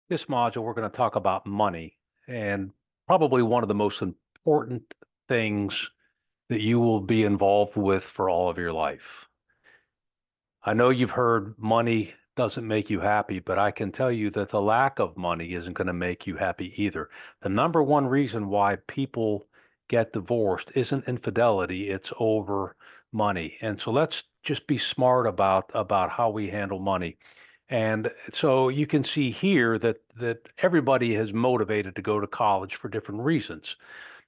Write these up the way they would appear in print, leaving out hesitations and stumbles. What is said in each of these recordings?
This module, we're going to talk about money and probably one of the most important things that you will be involved with for all of your life. I know you've heard money doesn't make you happy, but I can tell you that the lack of money isn't going to make you happy either. The number one reason why people get divorced isn't infidelity, it's over money. And so let's just be smart about how we handle money. And so you can see here that everybody is motivated to go to college for different reasons.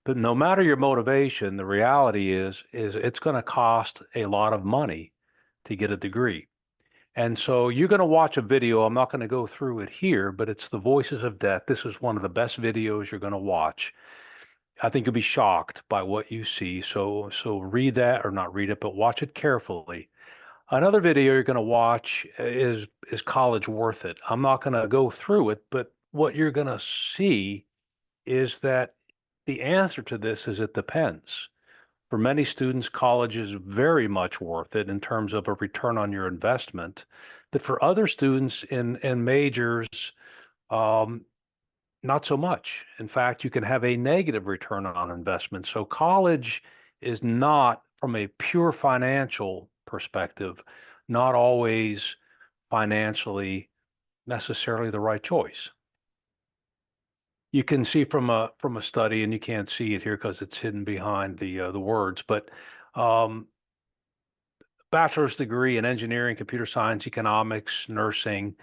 But no matter your motivation, the reality is it's going to cost a lot of money to get a degree. And so you're going to watch a video. I'm not going to go through it here, but it's The Voices of Death. This is one of the best videos you're going to watch. I think you'll be shocked by what you see. So read that, or not read it, but watch it carefully. Another video you're going to watch is College Worth It? I'm not going to go through it, but what you're going to see is that the answer to this is it depends. For many students, college is very much worth it in terms of a return on your investment. But for other students in majors, um, not so much. In fact, you can have a negative return on investment. So college is not, from a pure financial perspective, not always financially necessarily the right choice. You can see from a study, and you can't see it here because it's hidden behind the words, but um, bachelor's degree in engineering, computer science, economics, nursing,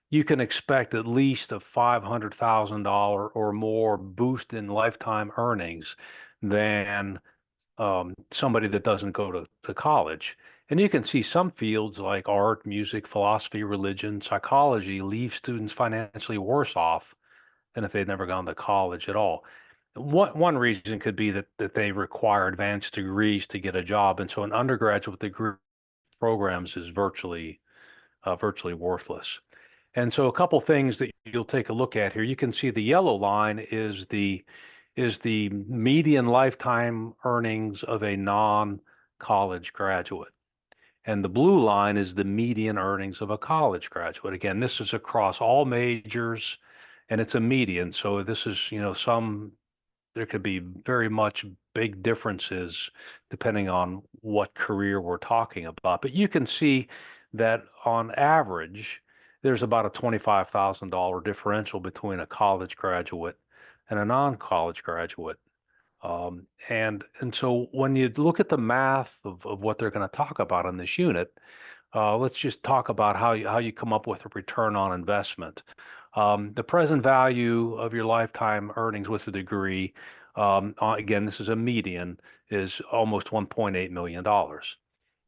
you can expect at least a $500,000 or more boost in lifetime earnings than somebody that doesn't go to college. And you can see some fields like art, music, philosophy, religion, psychology leave students financially worse off than if they'd never gone to college at all. One reason could be that they require advanced degrees to get a job, and so an undergraduate degree programs is virtually worthless. And so a couple things that you'll take a look at here. You can see the yellow line is the median lifetime earnings of a non-college graduate. And the blue line is the median earnings of a college graduate. Again, this is across all majors and it's a median. So this is, there could be very much big differences depending on what career we're talking about. But you can see that on average, there's about a $25,000 differential between a college graduate and a non-college graduate. And so when you look at the math of what they're going to talk about in this unit, let's just talk about how you come up with a return on investment. The present value of your lifetime earnings with a degree, again, this is a median, is almost $1.8 million.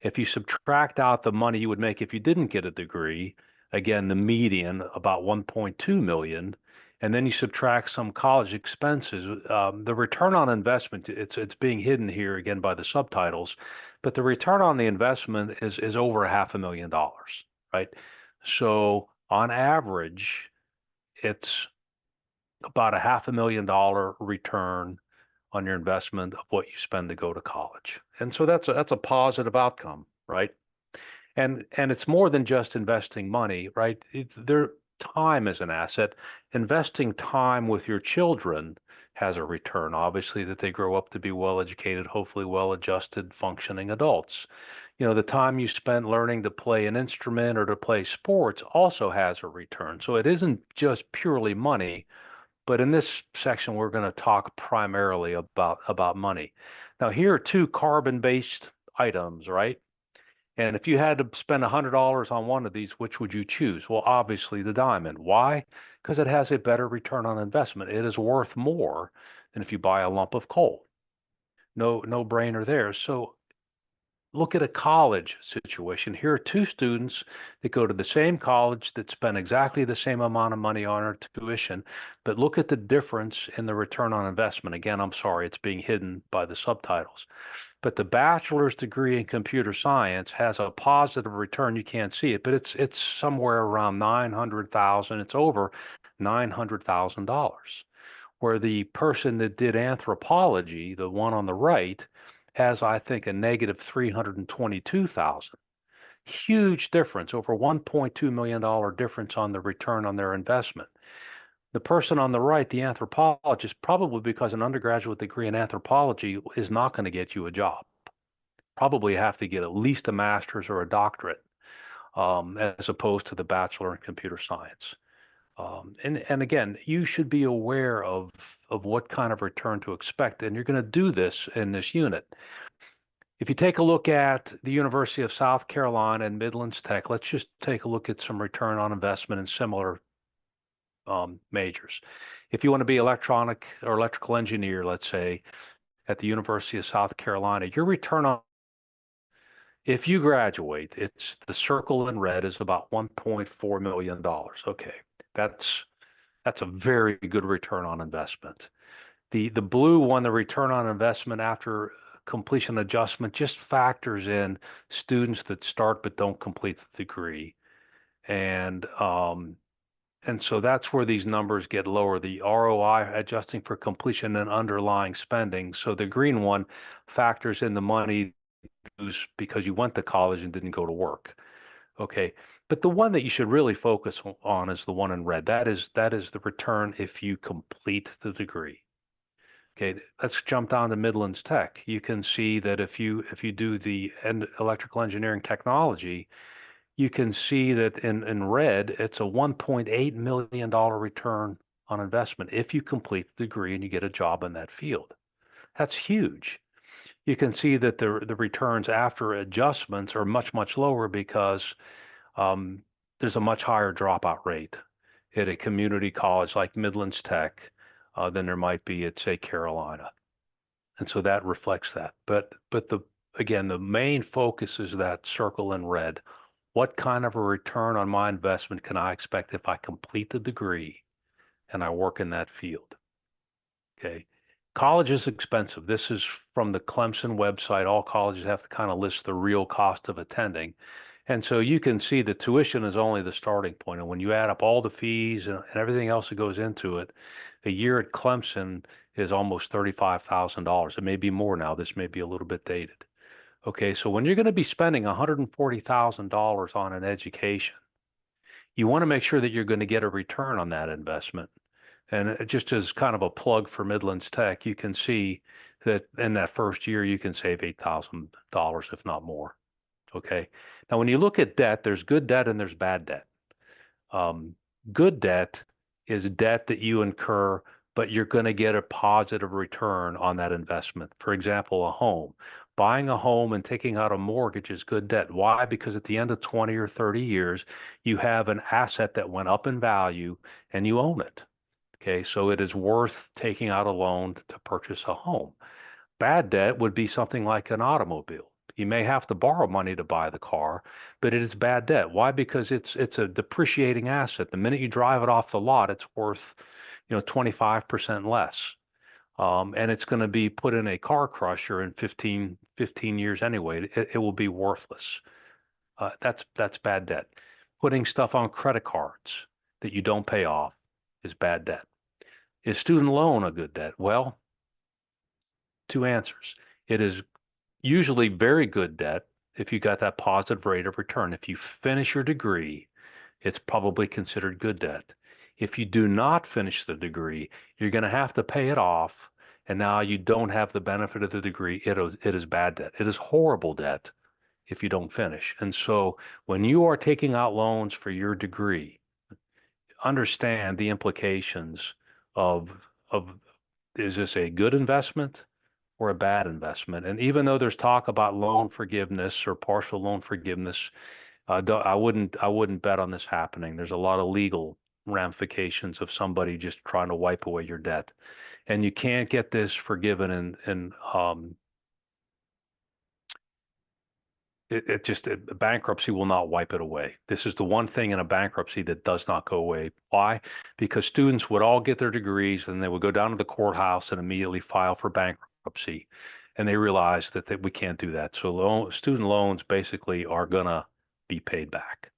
If you subtract out the money you would make if you didn't get a degree, again, the median, about 1.2 million, and then you subtract some college expenses, the return on investment, it's being hidden here again by the subtitles, but the return on the investment is over $500,000, right? So on average, it's about a $500,000 return on your investment of what you spend to go to college. And so that's a positive outcome, right? And it's more than just investing money, right? Their time is an asset. Investing time with your children has a return, obviously, that they grow up to be well educated, hopefully well adjusted, functioning adults. The time you spend learning to play an instrument or to play sports also has a return. So it isn't just purely money, but in this section, we're going to talk primarily about money. Now, here are two carbon-based items, right? And if you had to spend $100 on one of these, which would you choose? Well, obviously the diamond. Why? Because it has a better return on investment. It is worth more than if you buy a lump of coal. No brainer there. So look at a college situation. Here are two students that go to the same college that spend exactly the same amount of money on their tuition, but look at the difference in the return on investment. Again, I'm sorry, it's being hidden by the subtitles. But the bachelor's degree in computer science has a positive return. You can't see it, but it's somewhere around 900,000. It's over $900,000. Where the person that did anthropology, the one on the right, has, I think, a negative 322,000. Huge difference, over $1.2 million difference on the return on their investment. The person on the right, the anthropologist, probably because an undergraduate degree in anthropology is not going to get you a job. Probably have to get at least a master's or a doctorate, as opposed to the bachelor in computer science. And again, you should be aware of what kind of return to expect, and you're going to do this in this unit. If you take a look at the University of South Carolina and Midlands Tech, let's just take a look at some return on investment in similar majors. If you want to be electronic or electrical engineer, let's say, at the University of South Carolina, your return on, if you graduate, it's the circle in red is about $1.4 million. Okay, that's a very good return on investment. The blue one, the return on investment after completion adjustment, just factors in students that start but don't complete the degree. And so that's where these numbers get lower. The ROI adjusting for completion and underlying spending. So the green one factors in the money because you went to college and didn't go to work. Okay. But the one that you should really focus on is the one in red. That is the return if you complete the degree. Okay, let's jump down to Midlands Tech. You can see that if you do the electrical engineering technology, you can see that in red, it's a $1.8 million return on investment if you complete the degree and you get a job in that field. That's huge. You can see that the returns after adjustments are much, much lower because there's a much higher dropout rate at a community college like Midlands Tech than there might be at, say, Carolina. And so that reflects that. But again, the main focus is that circle in red. What kind of a return on my investment can I expect if I complete the degree and I work in that field? Okay. College is expensive. This is from the Clemson website. All colleges have to kind of list the real cost of attending. And so you can see the tuition is only the starting point. And when you add up all the fees and everything else that goes into it, a year at Clemson is almost $35,000. It may be more now. This may be a little bit dated. Okay, so when you're going to be spending $140,000 on an education, you want to make sure that you're going to get a return on that investment. And just as kind of a plug for Midlands Tech, you can see that in that first year, you can save $8,000, if not more. Okay. Now, when you look at debt, there's good debt and there's bad debt. Good debt is debt that you incur, but you're going to get a positive return on that investment. For example, a home. Buying a home and taking out a mortgage is good debt. Why? Because at the end of 20 or 30 years, you have an asset that went up in value and you own it. Okay, so it is worth taking out a loan to purchase a home. Bad debt would be something like an automobile. You may have to borrow money to buy the car, but it is bad debt. Why? Because it's a depreciating asset. The minute you drive it off the lot, it's worth, 25% less. And it's going to be put in a car crusher in 15 years anyway. It will be worthless. That's bad debt. Putting stuff on credit cards that you don't pay off is bad debt. Is student loan a good debt? Well, two answers. It is usually very good debt if you got that positive rate of return. If you finish your degree, it's probably considered good debt. If you do not finish the degree, you're going to have to pay it off, and now you don't have the benefit of the degree. It is bad debt. It is horrible debt if you don't finish. And so when you are taking out loans for your degree, understand the implications of is this a good investment or a bad investment? And even though there's talk about loan forgiveness or partial loan forgiveness, I wouldn't bet on this happening. There's a lot of legal ramifications of somebody just trying to wipe away your debt, and you can't get this forgiven bankruptcy will not wipe it away. This is the one thing in a bankruptcy that does not go away. Why? Because students would all get their degrees and they would go down to the courthouse and immediately file for bankruptcy. And they realized that we can't do that. So student loans basically are going to be paid back.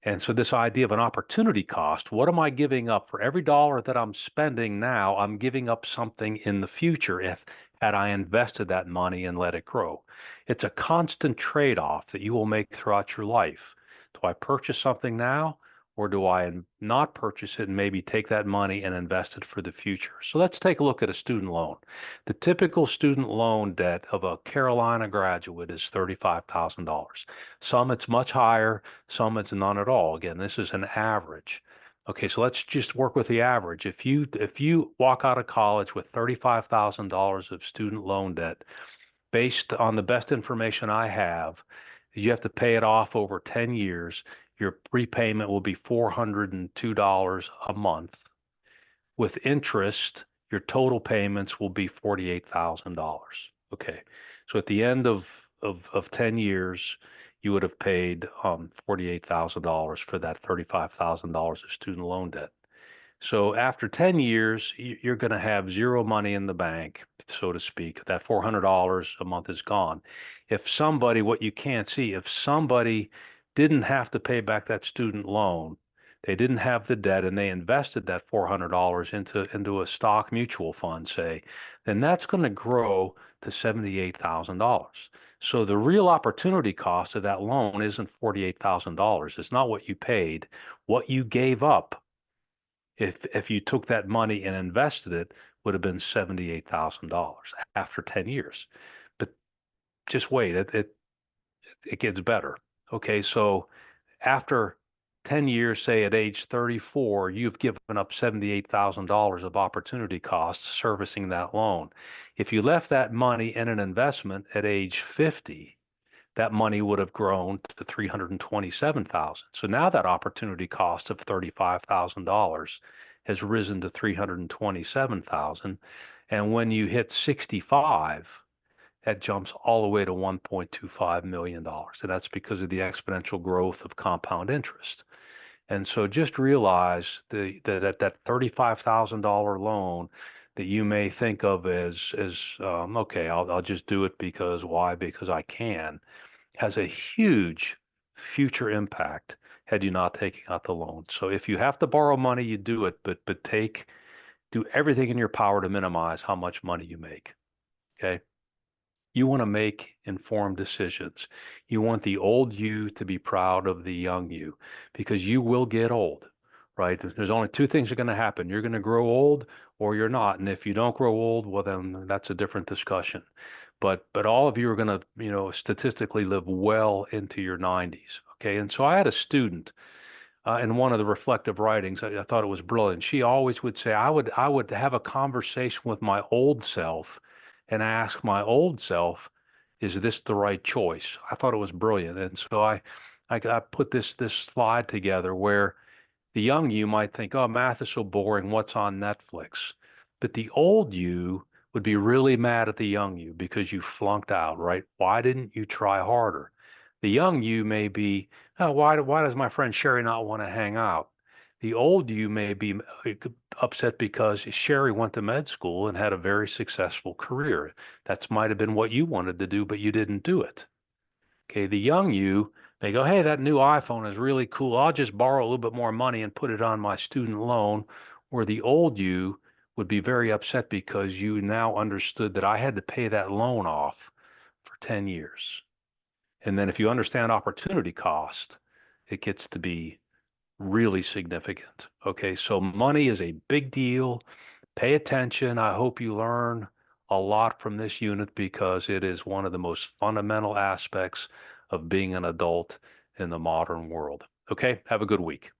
And so this idea of an opportunity cost, what am I giving up? For every dollar that I'm spending now, I'm giving up something in the future had I invested that money and let it grow. It's a constant trade-off that you will make throughout your life. Do I purchase something now or do I not purchase it and maybe take that money and invest it for the future? So let's take a look at a student loan. The typical student loan debt of a Carolina graduate is $35,000. Some it's much higher, some it's none at all. Again, this is an average. Okay, so let's just work with the average. If you walk out of college with $35,000 of student loan debt, based on the best information I have, you have to pay it off over 10 years. Your prepayment will be $402 a month. With interest, your total payments will be $48,000. Okay. So at the end of 10 years, you would have paid $48,000 for that $35,000 of student loan debt. So after 10 years, you're going to have zero money in the bank, so to speak. That $400 a month is gone. If somebody, what you can't see, if somebody didn't have to pay back that student loan, they didn't have the debt, and they invested that $400 into a stock mutual fund, say, then that's going to grow to $78,000. So the real opportunity cost of that loan isn't $48,000. It's not what you paid. What you gave up, if you took that money and invested it, would have been $78,000 after 10 years. But just wait, it gets better. Okay, so after 10 years, say at age 34, you've given up $78,000 of opportunity costs servicing that loan. If you left that money in an investment at age 50, that money would have grown to $327,000. So now that opportunity cost of $35,000 has risen to $327,000. And when you hit 65, that jumps all the way to $1.25 million. And that's because of the exponential growth of compound interest. And so just realize that $35,000 loan that you may think of as okay, I'll just do it because why? Because I can, has a huge future impact had you not taken out the loan. So if you have to borrow money, you do it, but do everything in your power to minimize how much money you make. Okay. You want to make informed decisions. You want the old you to be proud of the young you, because you will get old, right? There's only two things that are going to happen. You're going to grow old or you're not. And if you don't grow old, well, then that's a different discussion. But all of you are going to, statistically live well into your 90s. Okay. And so I had a student in one of the reflective writings. I thought it was brilliant. She always would say, I would have a conversation with my old self and ask my old self, is this the right choice? I thought it was brilliant. And so I put this slide together where the young you might think, oh, math is so boring. What's on Netflix? But the old you would be really mad at the young you because you flunked out, right? Why didn't you try harder? The young you may be, oh, why does my friend Sherry not want to hang out? The old you may be upset because Sherry went to med school and had a very successful career. That might have been what you wanted to do, but you didn't do it. Okay, the young you may go, hey, that new iPhone is really cool. I'll just borrow a little bit more money and put it on my student loan. Where the old you would be very upset because you now understood that I had to pay that loan off for 10 years. And then if you understand opportunity cost, it gets to be really significant. Okay, so money is a big deal. Pay attention. I hope you learn a lot from this unit because it is one of the most fundamental aspects of being an adult in the modern world. Okay, have a good week.